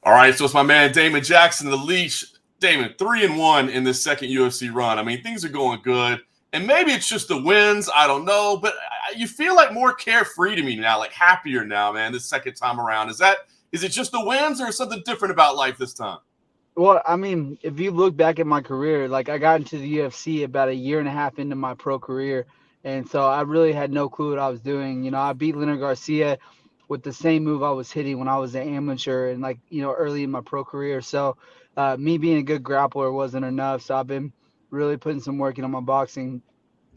All right, so it's my man Damon Jackson, the leash. Damon, 3-1 in this second UFC run. I mean, things are going good. And maybe it's just the wins. I don't know. But you feel like more carefree to me now, like happier now, man, this second time around. Is it just the wins or something different about life this time? Well, I mean, if you look back at my career, like I got into the UFC about a year and a half into my pro career. And so I really had no clue what I was doing. I beat Leonard Garcia with the same move I was hitting when I was an amateur and early in my pro career. So me being a good grappler wasn't enough. So I've been really putting some work into my boxing.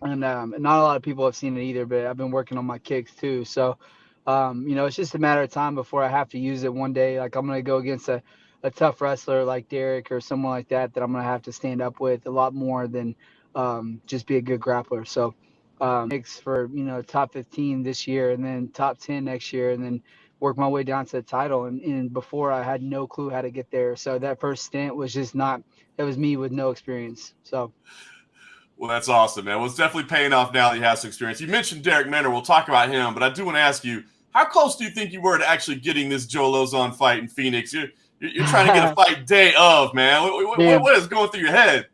And not a lot of people have seen it either, but I've been working on my kicks too. So, it's just a matter of time before I have to use it one day. Like I'm going to go against a tough wrestler like Darrick or someone like that I'm going to have to stand up with a lot more than just be a good grappler. So, picks for, top 15 this year and then top 10 next year and then work my way down to the title. And before I had no clue how to get there. So that first stint was just not, it was me with no experience. So. Well, that's awesome, man. Well, it's definitely paying off now that he has some experience. You mentioned Darrick Minner. We'll talk about him, but I do want to ask you, how close do you think you were to actually getting this Joe Lauzon fight in Phoenix? You're trying to get a fight day of, man. What is going through your head?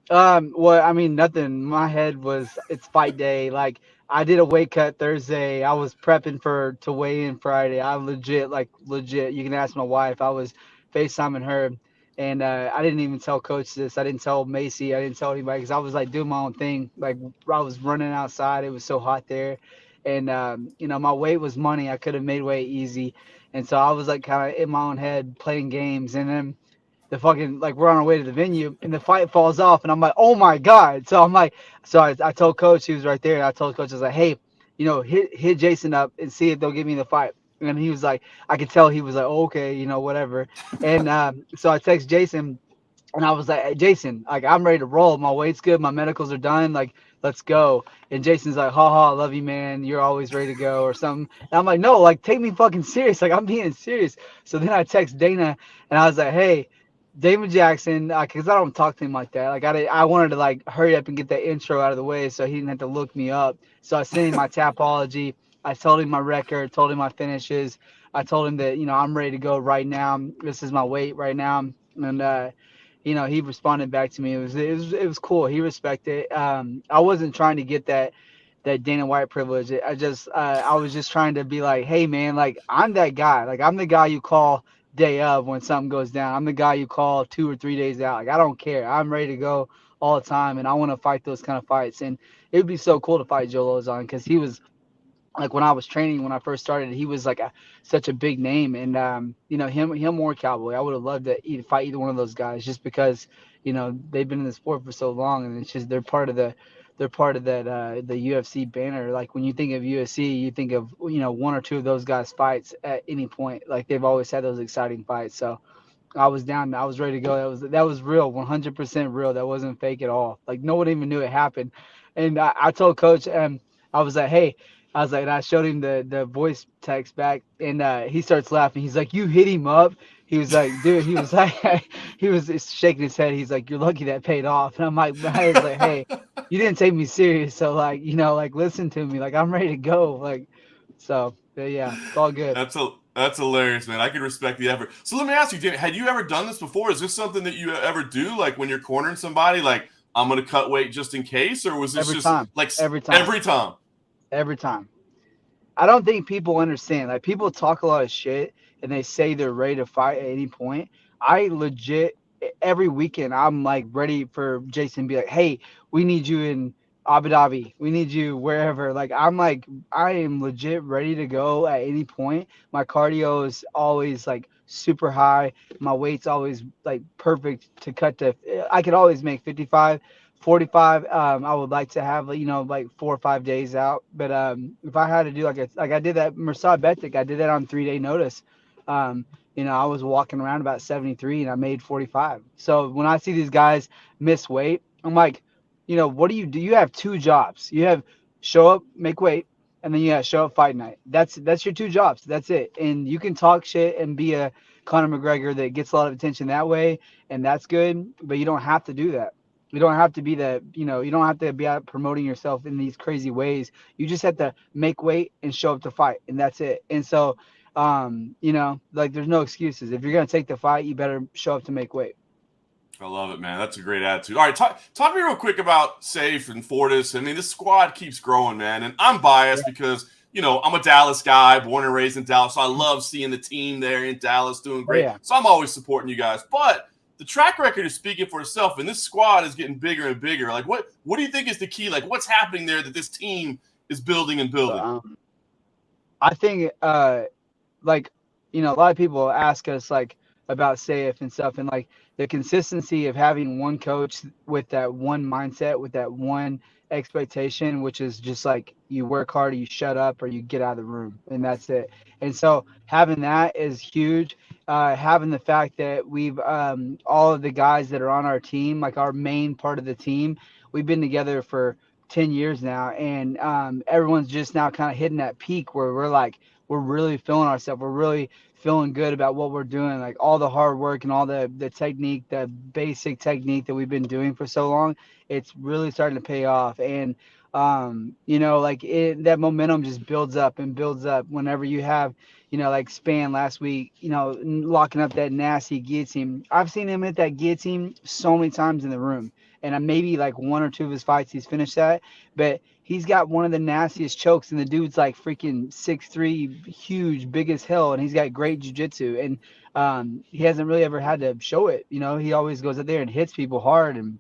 Well, I mean, nothing. My head was, it's fight day. Like, I did a weight cut Thursday. I was prepping to weigh in Friday. I legit. You can ask my wife. I was FaceTiming her, and I didn't even tell Coach this. I didn't tell Macy. I didn't tell anybody because I was like doing my own thing. Like, I was running outside. It was so hot there, and my weight was money. I could have made weight easy, and so I was like kind of in my own head playing games, and then the fucking like we're on our way to the venue and the fight falls off and I'm like, oh my god. So I'm like, I told Coach, he was right there, and I told Coach, I was like, hey, hit Jason up and see if they'll give me the fight. And he was like, I could tell he was like, oh, okay, whatever. And so I text Jason and I was like, hey, Jason, like I'm ready to roll. My weight's good, my medicals are done, like let's go. And Jason's like, ha ha, I love you, man. You're always ready to go or something. And I'm like, no, like take me fucking serious. Like I'm being serious. So then I text Dana and I was like, hey, Damon Jackson, because I don't talk to him like that. Like I wanted to like hurry up and get that intro out of the way so he didn't have to look me up. So I sent him my tapology. I told him my record, told him my finishes. I told him that I'm ready to go right now. This is my weight right now, and he responded back to me. It was cool. He respected it. I wasn't trying to get that Dana White privilege. I was just trying to be like, hey man, like I'm that guy. Like I'm the guy you call day of when something goes down. I'm the guy you call 2 or 3 days out. Like I don't care. I'm ready to go all the time, and I want to fight those kind of fights. And it would be so cool to fight Joe Lauzon because he was like when I was training when I first started, he was like such a big name, and him or Cowboy, I would have loved to fight either one of those guys just because they've been in the sport for so long, and it's just they're part of that the UFC banner. Like when you think of UFC, you think of one or two of those guys fights at any point. Like they've always had those exciting fights. So I was down. I was ready to go. That was real, 100% real. That wasn't fake at all. Like no one even knew it happened. And I told Coach, I was like, hey, I was like, and I showed him the voice text back, and he starts laughing. He's like, you hit him up. He was like, dude. He was like, he was shaking his head. He's like, you're lucky that paid off. And I'm like, I was like, hey, you didn't take me serious, so like, like listen to me. Like I'm ready to go. Like, so yeah, it's all good. That's hilarious, man. I can respect the effort. So let me ask you, Jamie, had you ever done this before? Is this something that you ever do? Like when you're cornering somebody, like I'm going to cut weight just in case, or was this Every just time, like every time, every time? every time. I don't think people understand. Like people talk a lot of shit and they say they're ready to fight at any point. I legit every weekend I'm like ready for Jason to be like, hey, we need you in Abu Dhabi. We need you wherever. Like I am legit ready to go at any point. My cardio is always like super high. My weight's always like perfect to cut to. I could always make 55. 45. I would like to have like 4 or 5 days out, but if I had to do like I did that Mursad Betic, I did that on 3 day notice. I was walking around about 73 and I made 45. So when I see these guys miss weight, I'm like, what do? You have two jobs. You have show up, make weight, and then you have show up, fight night. That's your two jobs. That's it. And you can talk shit and be a Conor McGregor that gets a lot of attention that way, and that's good. But you don't have to do that. You don't have to be you don't have to be out promoting yourself in these crazy ways. You just have to make weight and show up to fight, and that's it. And so You know, like there's no excuses. If you're gonna take the fight, you better show up to make weight. I love it, man. That's a great attitude. All right, talk to me real quick about Sayif and Fortis. I mean, this squad keeps growing, man. And I'm biased because, I'm a Dallas guy, born and raised in Dallas. So I love seeing the team there in Dallas doing Oh great. yeah. So I'm always supporting you guys. But the track record is speaking for itself, and this squad is getting bigger and bigger. Like, what do you think is the key? Like, what's happening there that this team is building and building? I think like a lot of people ask us like about Sayif and stuff, and like the consistency of having one coach with that one mindset, with that one expectation, which is just like you work hard, or you shut up, or you get out of the room, and that's it. And so having that is huge. Having the fact that we've all of the guys that are on our team, like our main part of the team, we've been together for 10 years now, and everyone's just now kind of hitting that peak where we're really feeling ourselves. We're really feeling good about what we're doing. Like all the hard work and all the technique, the basic technique that we've been doing for so long, it's really starting to pay off. And like that momentum just builds up and builds up whenever you have, like Span last week, locking up that nasty guillotine. I've seen him hit that guillotine so many times in the room, and maybe like one or two of his fights he's finished that, but he's got one of the nastiest chokes, and the dude's like freaking 6'3", huge, big as hell, and he's got great jiu-jitsu, and he hasn't really ever had to show it. He always goes out there and hits people hard, and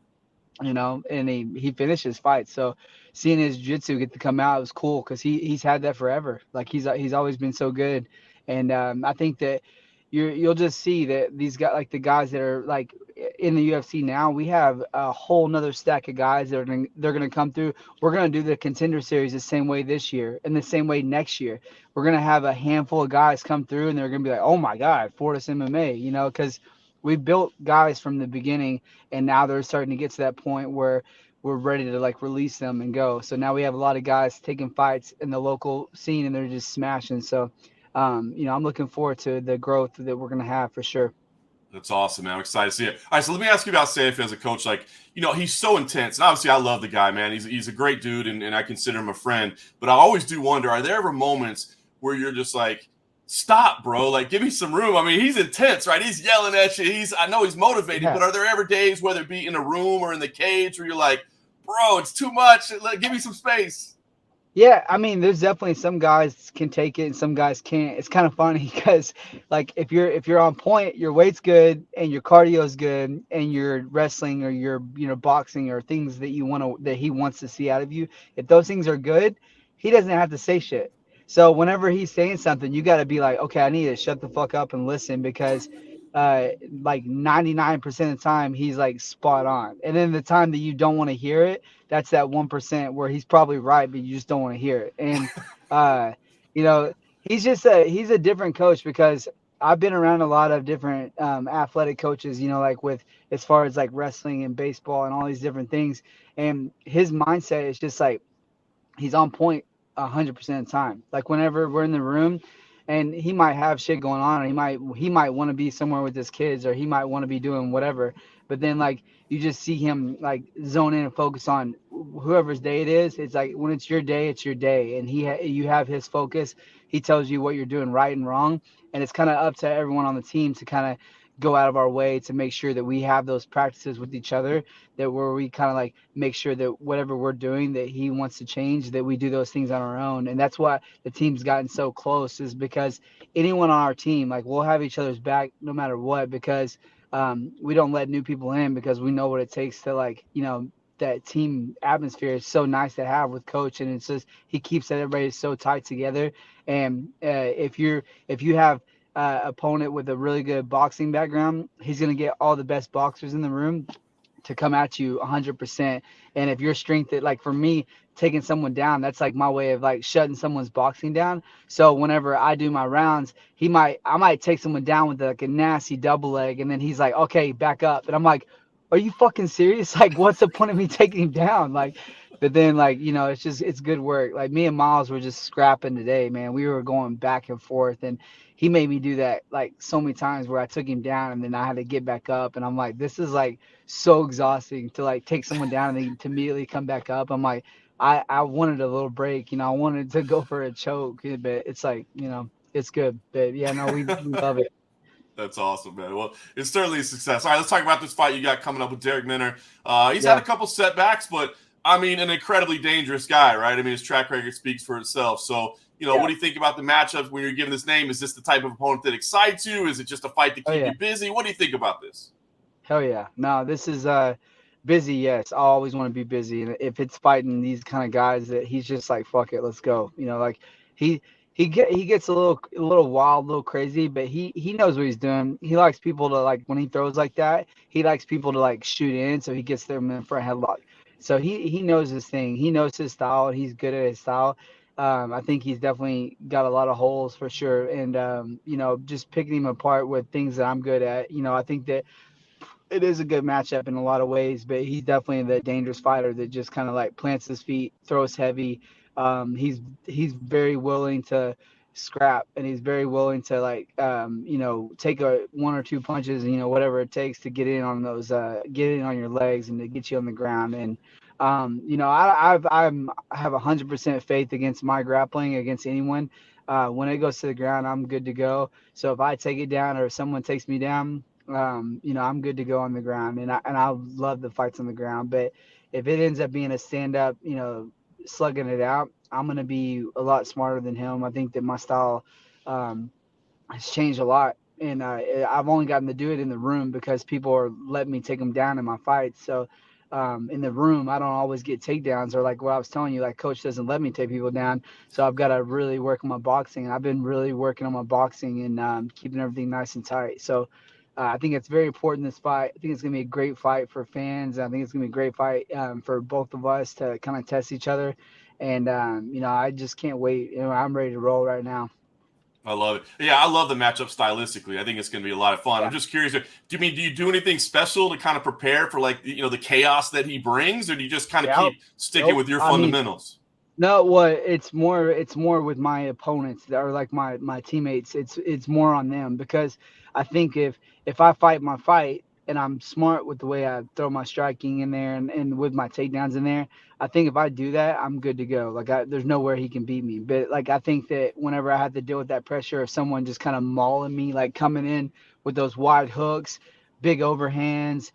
and he finishes fights. So seeing his jiu-jitsu get to come out was cool because he's had that forever. Like he's always been so good, and I think that you'll just see that these guys, like the guys that are like in the UFC now, we have a whole nother stack of guys that they're gonna come through. We're gonna do the Contender Series the same way this year and the same way next year. We're gonna have a handful of guys come through, and they're gonna be like, oh my God, Fortis MMA, because we built guys from the beginning, and now they're starting to get to that point where we're ready to like release them and go. So now we have a lot of guys taking fights in the local scene, and they're just smashing. So I'm looking forward to the growth that we're gonna have for sure. That's awesome, man. I'm excited to see it. All right, so let me ask you about Sayif as a coach. Like, he's so intense. And obviously, I love the guy, man. He's a great dude, and I consider him a friend. But I always do wonder, are there ever moments where you're just like, stop, bro. Like, give me some room. I mean, he's intense, right? He's yelling at you. I know he's motivated, Yeah. but are there ever days, whether it be in a room or in the cage, where you're like, bro, it's too much. Give me some space. Yeah, I mean, there's definitely some guys can take it and some guys can't. It's kind of funny because, like, if you're on point, your weight's good and your cardio's good and you're wrestling or you're boxing or things that that he wants to see out of you. If those things are good, he doesn't have to say shit. So whenever he's saying something, you got to be like, okay, I need to shut the fuck up and listen because, like 99% of the time he's like spot on, and then the time that you don't want to hear it, that's that 1% where he's probably right, but you just don't want to hear it. And uh, you know, he's a different coach because I've been around a lot of different athletic coaches, like with as far as like wrestling and baseball and all these different things. And his mindset is just like he's on point 100% of the time. Like whenever we're in the room, and he might have shit going on, or he might want to be somewhere with his kids, or he might want to be doing whatever. But then like you just see him like zone in and focus on whoever's day it is. It's like when it's your day, it's your day, and you have his focus. He tells you what you're doing right and wrong, and it's kind of up to everyone on the team to kind of go out of our way to make sure that we have those practices with each other, that where we kind of like make sure that whatever we're doing that he wants to change, that we do those things on our own. And that's why the team's gotten so close, is because anyone on our team, like we'll have each other's back no matter what, because we don't let new people in because we know what it takes to like that team atmosphere is so nice to have with coach, and it's just he keeps everybody so tight together. And if you have opponent with a really good boxing background, he's going to get all the best boxers in the room to come at you 100%. And if your strength, like for me, taking someone down, that's like my way of like shutting someone's boxing down. So whenever I do my rounds, I might take someone down with like a nasty double leg, and then he's like, okay, back up. And I'm like, are you fucking serious? Like, what's the point of me taking him down? Like, but then like, it's good work. Like me and Miles were just scrapping today, man. We were going back and forth, and he made me do that like so many times where I took him down and then I had to get back up. And I'm like, this is like so exhausting to like take someone down and then to immediately come back up. I'm like, I wanted a little break, I wanted to go for a choke, but it's like, It's good. But yeah, no, we love it. That's awesome, man. Well, it's certainly a success. All right, let's talk about this fight you got coming up with Darrick Minner. He's had Yeah. a couple setbacks, but I mean, an incredibly dangerous guy, right? I mean, his track record speaks for itself. So, Yeah. what do you think about the matchups when you're given this name? Is this the type of opponent that excites you? Is it just a fight to Oh keep yeah. you busy? What do you think about this? Hell yeah. No, this is busy, yes. I always want to be busy. And if it's fighting these kind of guys that he's just like, fuck it, let's go. Like he he gets a little wild, a little crazy, but he knows what he's doing. He likes people to like when he throws like that, he likes people to like shoot in, so he gets them in for a headlock. So he knows his thing. He knows his style. He's good at his style. I think he's definitely got a lot of holes for sure. And just picking him apart with things that I'm good at. I think that it is a good matchup in a lot of ways, but he's definitely the dangerous fighter that just kind of like plants his feet, throws heavy. He's very willing to scrap, and he's very willing to like take a one or two punches, whatever it takes to get in on those get in on your legs and to get you on the ground. And I have 100% faith against my grappling against anyone. When it goes to the ground, I'm good to go. So if I take it down or someone takes me down, I'm good to go on the ground, and I love the fights on the ground. But if it ends up being a stand up, slugging it out, I'm gonna be a lot smarter than him. I think that my style, um, it's changed a lot, and I've only gotten to do it in the room because people are letting me take them down in my fights. So in the room, I don't always get takedowns, or like what I was telling you, like coach doesn't let me take people down. So I've got to really work on my boxing, and I've been really working on my boxing and keeping everything nice and tight. So. I think it's very important this fight. I think it's going to be a great fight for fans. I think it's going to be a great fight for both of us to kind of test each other. And, I just can't wait. I'm ready to roll right now. I love it. Yeah, I love the matchup stylistically. I think it's going to be a lot of fun. Yeah. I'm just curious. Do you do anything special to kind of prepare for like the chaos that he brings, or do you just kind of Yeah. keep sticking with your I mean, fundamentals? no, well, it's more with my opponents that are like my teammates. It's more on them because I think if I fight my fight and I'm smart with the way I throw my striking in there and with my takedowns in there, I think if I do that, I'm good to go. Like there's nowhere he can beat me. But like I think that whenever I have to deal with that pressure of someone just kind of mauling me, like coming in with those wide hooks, big overhands,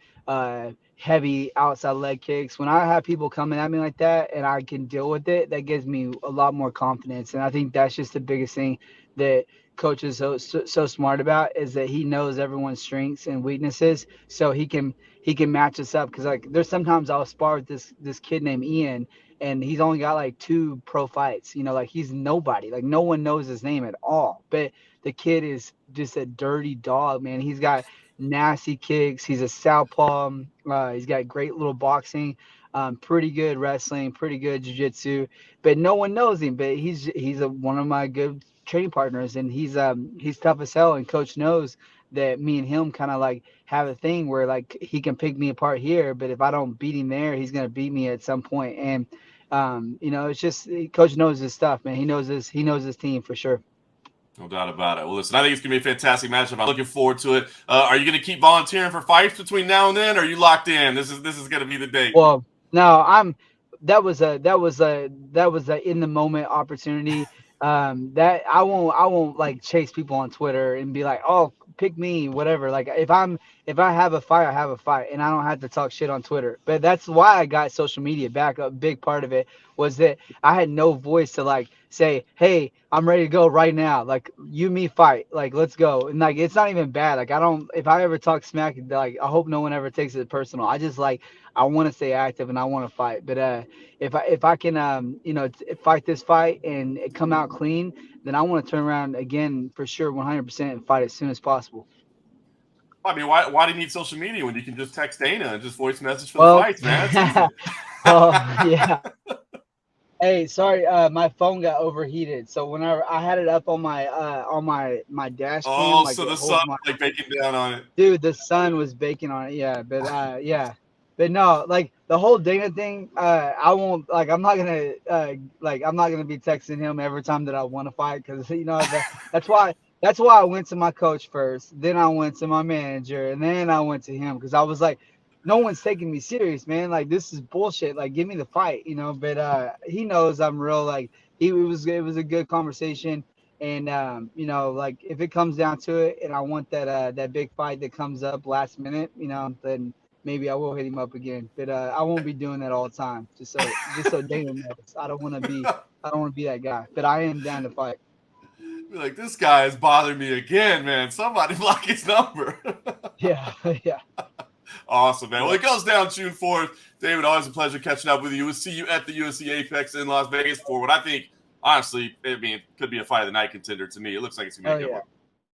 heavy outside leg kicks. When I have people coming at me like that and I can deal with it, that gives me a lot more confidence. And I think that's just the biggest thing that coach is so smart about is that he knows everyone's strengths and weaknesses, so he can match us up. Because like there's sometimes I'll spar with this kid named Ian, and he's only got like 2 pro fights. Like he's nobody. Like no one knows his name at all. But the kid is just a dirty dog, man. He's got nasty kicks. He's a southpaw. He's got great little boxing, pretty good wrestling, pretty good jiu-jitsu, but no one knows him. But he's one of my good training partners, and he's tough as hell. And coach knows that me and him kind of like have a thing where like he can pick me apart here, but if I don't beat him there, he's gonna beat me at some point. And it's just coach knows his stuff, man. He knows his team for sure. No doubt about it. Well, listen, I think it's going to be a fantastic matchup. I'm looking forward to it. Are you going to keep volunteering for fights between now and then, or are you locked in? This is going to be the date. Well, no, that was a in the moment opportunity. That I won't like chase people on Twitter and be like, oh, pick me, whatever. Like if I have a fight, I have a fight, and I don't have to talk shit on Twitter. But that's why I got social media back. A big part of it was that I had no voice to like say, hey, I'm ready to go right now. Like you, me, fight. Like let's go. And like it's not even bad. Like I don't. If I ever talk smack, like I hope no one ever takes it personal. I just like I want to stay active and I want to fight. But if I can fight this fight and it come out clean, then I want to turn around again for sure, 100% and fight as soon as possible. I mean, why do you need social media when you can just text Dana and just voice message for the Well, fights, man? It's easy. well, yeah. Hey, sorry, my phone got overheated. So whenever I had it up on my dash cam, Oh, like so it the holds sun my like baking down on it. dude, the sun was baking on it. Yeah, but yeah. But no, like the whole Dana thing, I won't like. I'm not gonna be texting him every time that I want to fight because that's why I went to my coach first. Then I went to my manager, and then I went to him because I was like, no one's taking me serious, man. Like this is bullshit. Like give me the fight. But he knows I'm real. Like it was a good conversation. And you know, like if it comes down to it, and I want that big fight that comes up last minute, you know, then maybe I will hit him up again. But I won't be doing that all the time. Just so Damon knows, I don't want to be that guy. But I am down to fight. Be like, this guy has bothered me again, man. Somebody block his number. Yeah, yeah, Awesome, man. Well, yeah. it goes down June 4th. David, always a pleasure catching up with you. We'll see you at the UFC Apex in Las Vegas for what I think, honestly, I mean, could be a fight of the night contender to me. It looks like it's going to Oh be a good yeah. one.